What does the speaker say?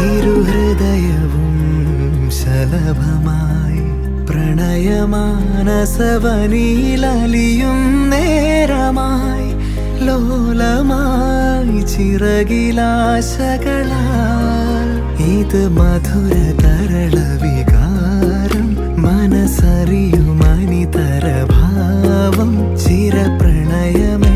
ഇരുഹൃദയവും ശലഭമായി പ്രണയമാനസവനിലലിയും നേരമായി ലോലമായി ചിറകിലാശകളാൽ ഇത് മധുര തരള വികാരം മനസ്സറിയും അനിതര ഭാവം ചിരപ്രണയമേ